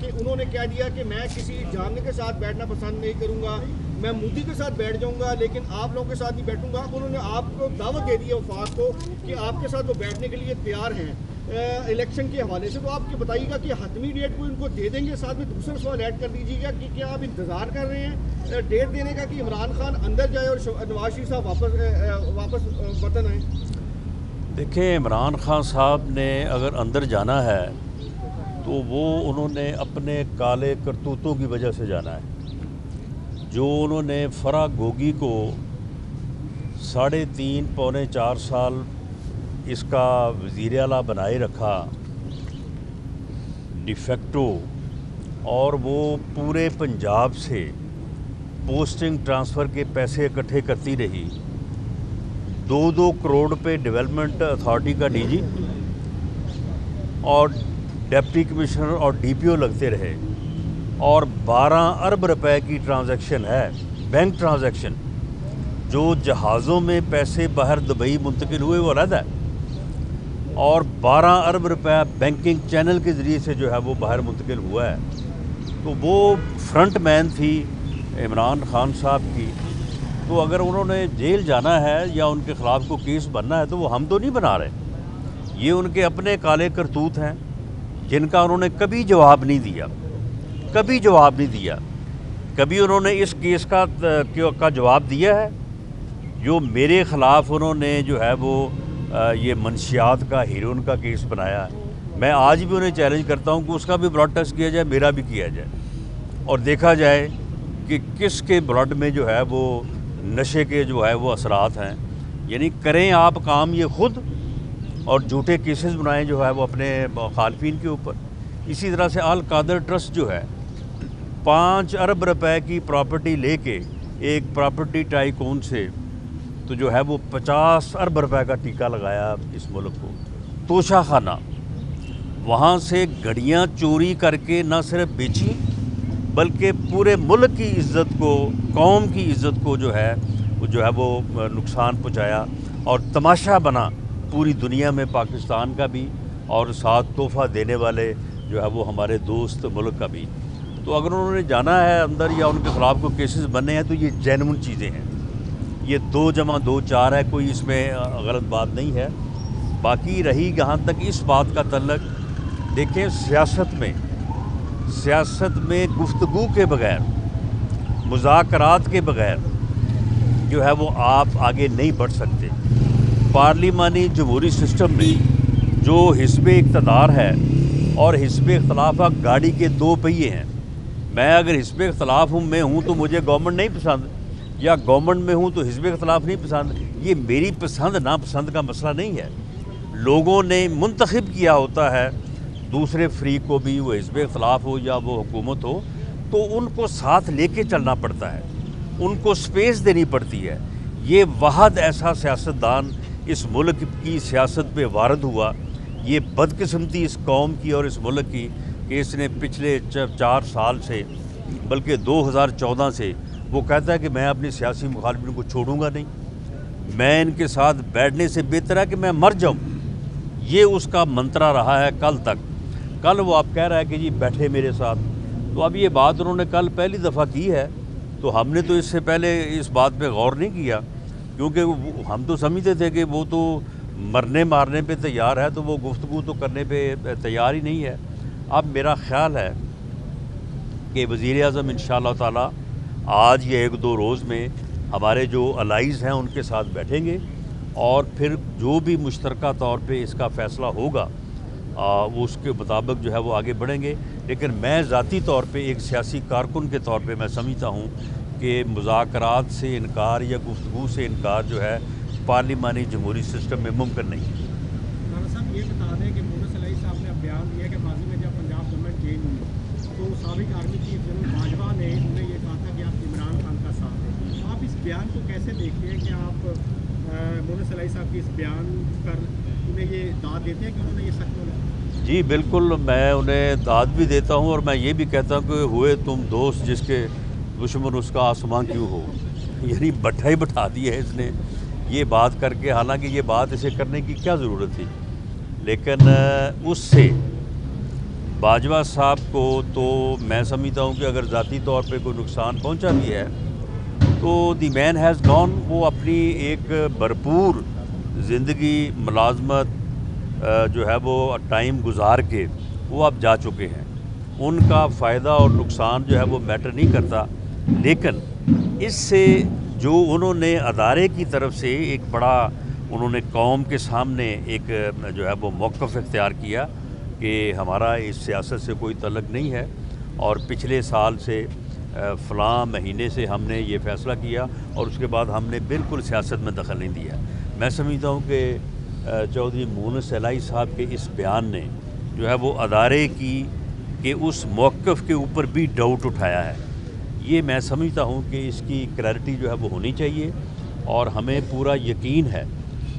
کہ انہوں نے کہہ دیا کہ میں کسی جامع کے ساتھ بیٹھنا پسند نہیں کروں گا, میں مودی کے ساتھ بیٹھ جاؤں گا لیکن آپ لوگوں کے ساتھ نہیں بیٹھوں گا. انہوں نے آپ کو دعوت دے دی ہے وفاق کو کہ آپ کے ساتھ وہ بیٹھنے کے لیے تیار ہیں الیکشن کے حوالے سے. تو آپ یہ بتائیے گا کہ حتمی ڈیٹ کو ان کو دے دیں گے, ساتھ میں دوسرا سوال ایڈ کر دیجیے گا کہ کیا آپ انتظار کر رہے ہیں ڈیٹ دینے کا کہ عمران خان اندر جائے اور نواز شریف صاحب واپس وطن آئیں؟ دیکھیں, عمران خان صاحب نے اگر اندر جانا ہے تو وہ انہوں نے اپنے کالے کرتوتوں کی وجہ سے جانا ہے. جو انہوں نے فرا گوگی کو 3.5 پونے 4 سال اس کا وزیر اعلیٰ بنائے رکھا ڈی فیکٹو, اور وہ پورے پنجاب سے پوسٹنگ ٹرانسفر کے پیسے اکٹھے کرتی رہی. 2 کروڑ پہ ڈیولپمنٹ اتھارٹی کا ڈی جی اور ڈپٹی کمشنر اور ڈی پی او لگتے رہے, اور 12 ارب روپے کی ٹرانزیکشن ہے, بینک ٹرانزیکشن. جو جہازوں میں پیسے باہر دبئی منتقل ہوئے وہ علیحدہ ہے, اور 12 ارب روپے بینکنگ چینل کے ذریعے سے جو ہے وہ باہر منتقل ہوا ہے. تو وہ فرنٹ مین تھی عمران خان صاحب کی. تو اگر انہوں نے جیل جانا ہے یا ان کے خلاف کو کیس بننا ہے تو وہ ہم تو نہیں بنا رہے, یہ ان کے اپنے کالے کرتوت ہیں جن کا انہوں نے کبھی جواب نہیں دیا, کبھی جواب نہیں دیا. کبھی انہوں نے اس کیس کا جواب دیا ہے جو میرے خلاف انہوں نے جو ہے وہ یہ منشیات کا ہیروئن کا کیس بنایا ہے. میں آج بھی انہیں چیلنج کرتا ہوں کہ اس کا بھی بلڈ ٹیسٹ کیا جائے, میرا بھی کیا جائے, اور دیکھا جائے کہ کس کے بلڈ میں جو ہے وہ نشے کے جو ہے وہ اثرات ہیں. یعنی کریں آپ کام یہ خود, اور جھوٹے کیسز بنائیں جو ہے وہ اپنے مخالفین کے اوپر. اسی طرح سے آل قادر ٹرسٹ جو ہے 5 ارب روپے کی پراپرٹی لے کے ایک پراپرٹی ٹائکون سے تو جو ہے وہ 50 ارب روپے کا ٹیکہ لگایا اس ملک کو. توشہ خانہ, وہاں سے گھڑیاں چوری کر کے نہ صرف بیچی بلکہ پورے ملک کی عزت کو, قوم کی عزت کو جو ہے وہ نقصان پہنچایا, اور تماشا بنا پوری دنیا میں پاکستان کا بھی, اور ساتھ تحفہ دینے والے جو ہے وہ ہمارے دوست ملک کا بھی. تو اگر انہوں نے جانا ہے اندر یا ان کے خلاف کو کیسز بننے ہیں تو یہ جینون چیزیں ہیں, یہ 2 + 2 4 ہے, کوئی اس میں غلط بات نہیں ہے. باقی رہی جہاں تک اس بات کا تعلق, دیکھیں سیاست میں گفتگو کے بغیر, مذاکرات کے بغیر جو ہے وہ آپ آگے نہیں بڑھ سکتے. پارلیمانی جمہوری سسٹم میں جو حزب اقتدار ہے اور حزب اختلاف گاڑی کے 2 پہیے ہیں. میں اگر حزب اختلاف میں ہوں تو مجھے گورنمنٹ نہیں پسند, یا گورنمنٹ میں ہوں تو حزب اختلاف نہیں پسند. یہ میری پسند ناپسند کا مسئلہ نہیں ہے. لوگوں نے منتخب کیا ہوتا ہے دوسرے فریق کو بھی, وہ حزب اختلاف ہو یا وہ حکومت ہو, تو ان کو ساتھ لے کے چلنا پڑتا ہے, ان کو سپیس دینی پڑتی ہے. یہ واحد ایسا سیاستدان اس ملک کی سیاست پہ وارد ہوا. یہ بدقسمتی اس قوم کی اور اس ملک کی کہ اس نے پچھلے 4 سال سے, بلکہ 2014 سے وہ کہتا ہے کہ میں اپنی سیاسی مخالفین کو چھوڑوں گا نہیں, میں ان کے ساتھ بیٹھنے سے بہتر ہے کہ میں مر جاؤں. یہ اس کا منترا رہا ہے کل تک. کل وہ آپ کہہ رہا ہے کہ جی بیٹھے میرے ساتھ, تو اب یہ بات انہوں نے کل پہلی دفعہ کی ہے, تو ہم نے تو اس سے پہلے اس بات پہ غور نہیں کیا, کیونکہ ہم تو سمجھتے تھے کہ وہ تو مرنے مارنے پہ تیار ہے, تو وہ گفتگو تو کرنے پہ تیار ہی نہیں ہے. اب میرا خیال ہے کہ وزیر اعظم انشاءاللہ تعالی آج یا 1-2 روز میں ہمارے جو الائیز ہیں ان کے ساتھ بیٹھیں گے, اور پھر جو بھی مشترکہ طور پہ اس کا فیصلہ ہوگا وہ اس کے مطابق جو ہے وہ آگے بڑھیں گے. لیکن میں ذاتی طور پہ ایک سیاسی کارکن کے طور پہ میں سمجھتا ہوں کہ مذاکرات سے انکار یا گفتگو سے انکار جو ہے پارلیمانی جمہوری سسٹم میں ممکن نہیں ہے. رانا صاحب یہ بتا دیں کہ مونس علیہ صاحب نے اب بیان دیا کہ ماضی میں جب پنجاب گورنمنٹ چینج ہوئی تو سابق آرمی چیف جنرل باجوہ نے انہیں یہ کہا تھا کہ آپ عمران خان کا ساتھ دیں. آپ اس بیان کو کیسے دیکھتے ہیں کہ آپ مونس علیہ صاحب کے اس بیان پر انہیں یہ داد دیتے ہیں کہ انہوں نے یہ سچ بولا؟ جی بالکل, میں انہیں داد بھی دیتا ہوں, اور میں یہ بھی کہتا ہوں کہ ہوئے تم دوست جس کے دشمن اس کا آسمان کیوں ہو. یعنی بٹھا ہی بٹھا دی ہے اس نے یہ بات کر کے, حالانکہ یہ بات اسے کرنے کی کیا ضرورت تھی. لیکن اس سے बाजवा साहब को तो मैं समझता हूँ कि अगर ज़ाती तौर पे कोई नुकसान पहुँचा भी है तो दी मैन हैज़ गॉन। वो अपनी एक भरपूर ज़िंदगी मुलाजमत जो है वो टाइम गुजार के वो अब जा चुके हैं। उनका फ़ायदा और नुकसान जो है वो मैटर नहीं करता, लेकिन इससे जो उन्होंने अदारे की तरफ से एक बड़ा उन्होंने कौम के सामने एक जो है वो मौक़िफ़ इख्तियार किया कि हमारा इस सियासत से कोई तल्लुक़ नहीं है और पिछले साल से फ़लाँ महीने से हमने ये फ़ैसला किया और उसके बाद हमने बिल्कुल सियासत में दखल नहीं दिया। मैं समझता हूँ कि चौधरी मूनस इलाही साहब के इस बयान ने जो है वो अदारे की कि उस मौक़िफ़ के ऊपर भी डाउट उठाया है। ये मैं समझता हूँ कि इसकी क्लैरिटी जो है वो होनी चाहिए और हमें पूरा यकीन है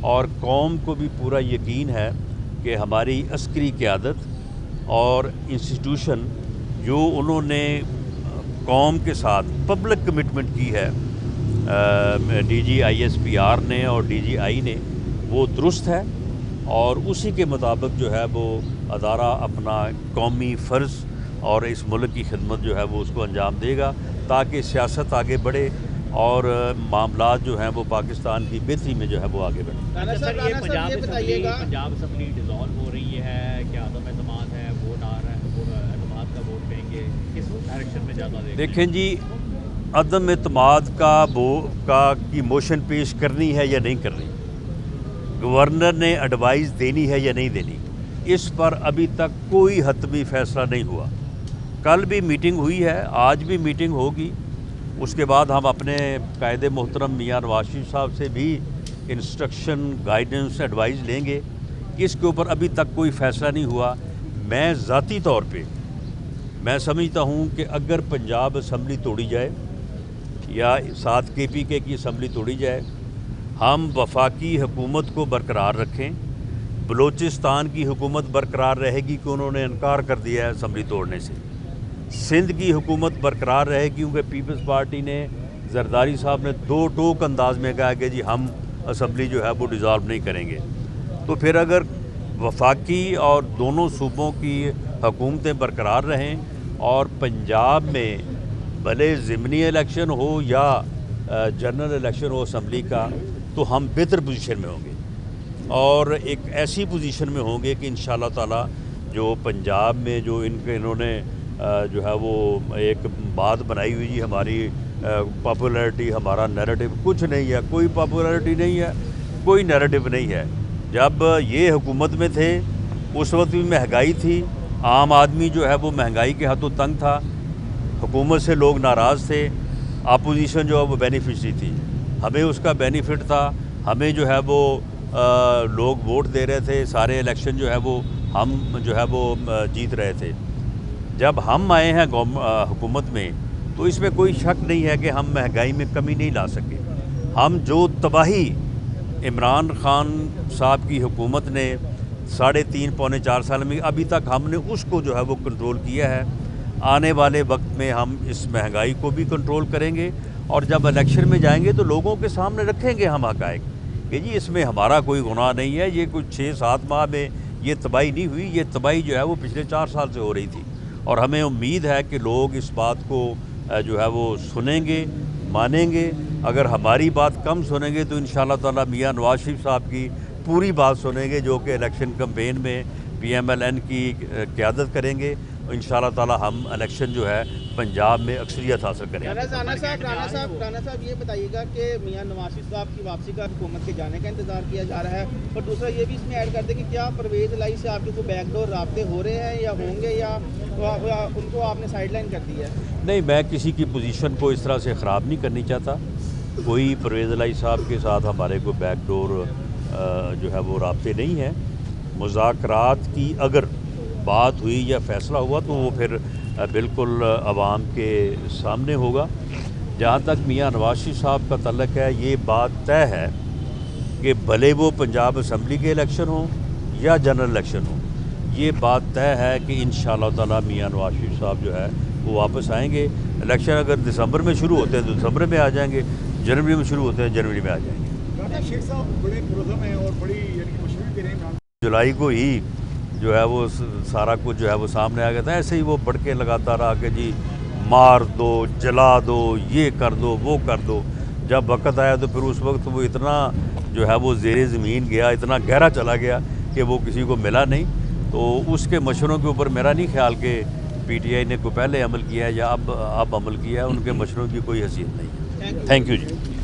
और कौम को भी पूरा यकीन है कि हमारी अस्करी क़यादत और इंस्टीट्यूशन जो उन्होंने कौम के साथ पब्लिक कमिटमेंट की है DGISPR ने और DGI ने, वो दुरुस्त है और उसी के मुताबिक जो है वो अदारा अपना कौमी फ़र्ज़ और इस मुल्क की खिदमत जो है वो उसको अंजाम देगा ताकि सियासत आगे बढ़े और मामलात जो हैं वो पाकिस्तान की बेहतरी में जो है वो आगे बढ़े। पंजाब असम्बली डिज़ोल्व हो रही है, क्या अदम एतमाद है, वोट आ रहा है, एतमाद का वोट देंगे, किस डायरेक्शन में ज़्यादा देखें जी, अदम एतमाद का की मोशन पेश करनी है या नहीं करनी, गवर्नर ने एडवाइस देनी है या नहीं देनी, इस पर अभी तक कोई हतमी फ़ैसला नहीं हुआ। कल भी मीटिंग हुई है, आज भी मीटिंग होगी। उसके बाद हम अपने कायदे मोहतरम मियां नवाज शरीफ साहब से भी इंस्ट्रक्शन, गाइडेंस, एडवाइस लेंगे। इसके ऊपर अभी तक कोई फ़ैसला नहीं हुआ। मैं ज़ाती तौर पे मैं समझता हूँ कि अगर पंजाब असम्बली तोड़ी जाए या 7 KPK की असम्बली तोड़ी जाए, हम वफाकी हुकूमत को बरकरार रखें, बलूचिस्तान की हुकूमत बरकरार रहेगी कि उन्होंने इनकार कर दिया है असम्बली तोड़ने से, सिंध की हुकूमत बरकरार रहेगी क्योंकि पीपल्स पार्टी ने, जरदारी साहब ने दो टोक अंदाज में कहा कि जी हम असम्बली जो है वो डिज़ॉल्व नहीं करेंगे। तो फिर अगर वफाकी और दोनों सूबों की हुकूमतें बरकरार रहें और पंजाब में भले ज़िमनी इलेक्शन हो या जनरल इलेक्शन हो असम्बली का, तो हम बेहतर पोजीशन में होंगे और एक ऐसी पोजीशन में होंगे कि इंशाअल्लाह ताला जो पंजाब में जो इन्होंने जो है वो एक बात बनाई हुई जी हमारी पॉपुलैरिटी, हमारा नैरेटिव, कुछ नहीं है, कोई पॉपुलैरिटी नहीं है, कोई नैरेटिव नहीं है। जब ये हुकूमत में थे उस वक्त भी महंगाई थी, आम आदमी जो है वो महंगाई के हाथों तंग था, हुकूमत से लोग नाराज़ थे, अपोजिशन जो है वो बेनिफिशरी थी, हमें उसका बेनिफिट था, हमें जो है वो लोग वोट दे रहे थे, सारे इलेक्शन जो है वो हम जो है वो जीत रहे थे। जब हम आए हैं हुकूमत में तो इसमें कोई शक नहीं है कि हम महंगाई में कमी नहीं ला सके। हम जो तबाही इमरान खान साहब की हुकूमत ने 3.5 पौने 4 साल में, अभी तक हमने उसको जो है वो कंट्रोल किया है। आने वाले वक्त में हम इस महंगाई को भी कंट्रोल करेंगे और जब इलेक्शन में जाएंगे तो लोगों के सामने रखेंगे हम हक़ाइक़ कि जी इसमें हमारा कोई गुनाह नहीं है, ये कुछ 6-7 माह में ये तबाही नहीं हुई, ये तबाही जो है वो पिछले 4 साल से हो रही थी। और हमें उम्मीद है कि लोग इस बात को जो है वो सुनेंगे, मानेंगे। अगर हमारी बात कम सुनेंगे तो इंशाअल्लाह ताला मियां नवाज शरीफ साहब की पूरी बात सुनेंगे जो कि इलेक्शन कैंपेन में PMLN की क़यादत करेंगे। इंशाअल्लाह ताला हम इलेक्शन जो है पंजाब में अक्सरियत हासिल करेंगे। राना साहब ये बताइएगा कि मियां नवाज शरीफ साहब की वापसी का हुकूमत के जाने का इंतज़ार किया जा रहा है, और दूसरा ये भी इसमें ऐड कर दें कि क्या परवेज़ इलाही से आपके कोई बैकडोर राब्ते हो रहे हैं या होंगे या उनको आपने साइडलाइन कर दिया है? नहीं, मैं किसी की पोजीशन को इस तरह से ख़राब नहीं करनी चाहता। कोई परवेज़ इलाही साहब के साथ हमारे कोई बैकडोर जो है वो राब्ते नहीं है। मुज़ाकरात की अगर बात हुई या फ़ैसला हुआ तो वो फिर बिल्कुल आवाम के सामने होगा। जहाँ तक मियां नवाज शरीफ साहब का तल्लक है, ये बात तय है कि भले वो पंजाब असम्बली के इलेक्शन हो या जनरल इलेक्शन हो, ये बात तय है कि इंशाअल्लाह ताला मियां नवाज शरीफ साहब जो है वो वापस आएंगे। इलेक्शन अगर दिसंबर में शुरू होते हैं तो दिसंबर में आ जाएंगे, जनवरी में शुरू होते हैं जनवरी में आ जाएंगे। शेख साहब बड़े पुरज़म हैं और बड़ी यानी कि मशवरे दे रहे हैं। जुलाई को ही जो है वो सारा कुछ जो है वो सामने आ गया था। ऐसे ही वो बढ़ के लगाता रहा कि जी मार दो, जला दो, ये कर दो, वो कर दो। जब वक्त आया तो फिर उस वक्त वो इतना जो है वो ज़ेरे ज़मीन गया, इतना गहरा चला गया कि वो किसी को मिला नहीं। तो उसके मशवरों के ऊपर मेरा नहीं ख्याल कि PTI ने कोई पहले अमल किया है या अब अमल किया है, उनके मशवरों की कोई हैसियत नहीं है। Thank you ji.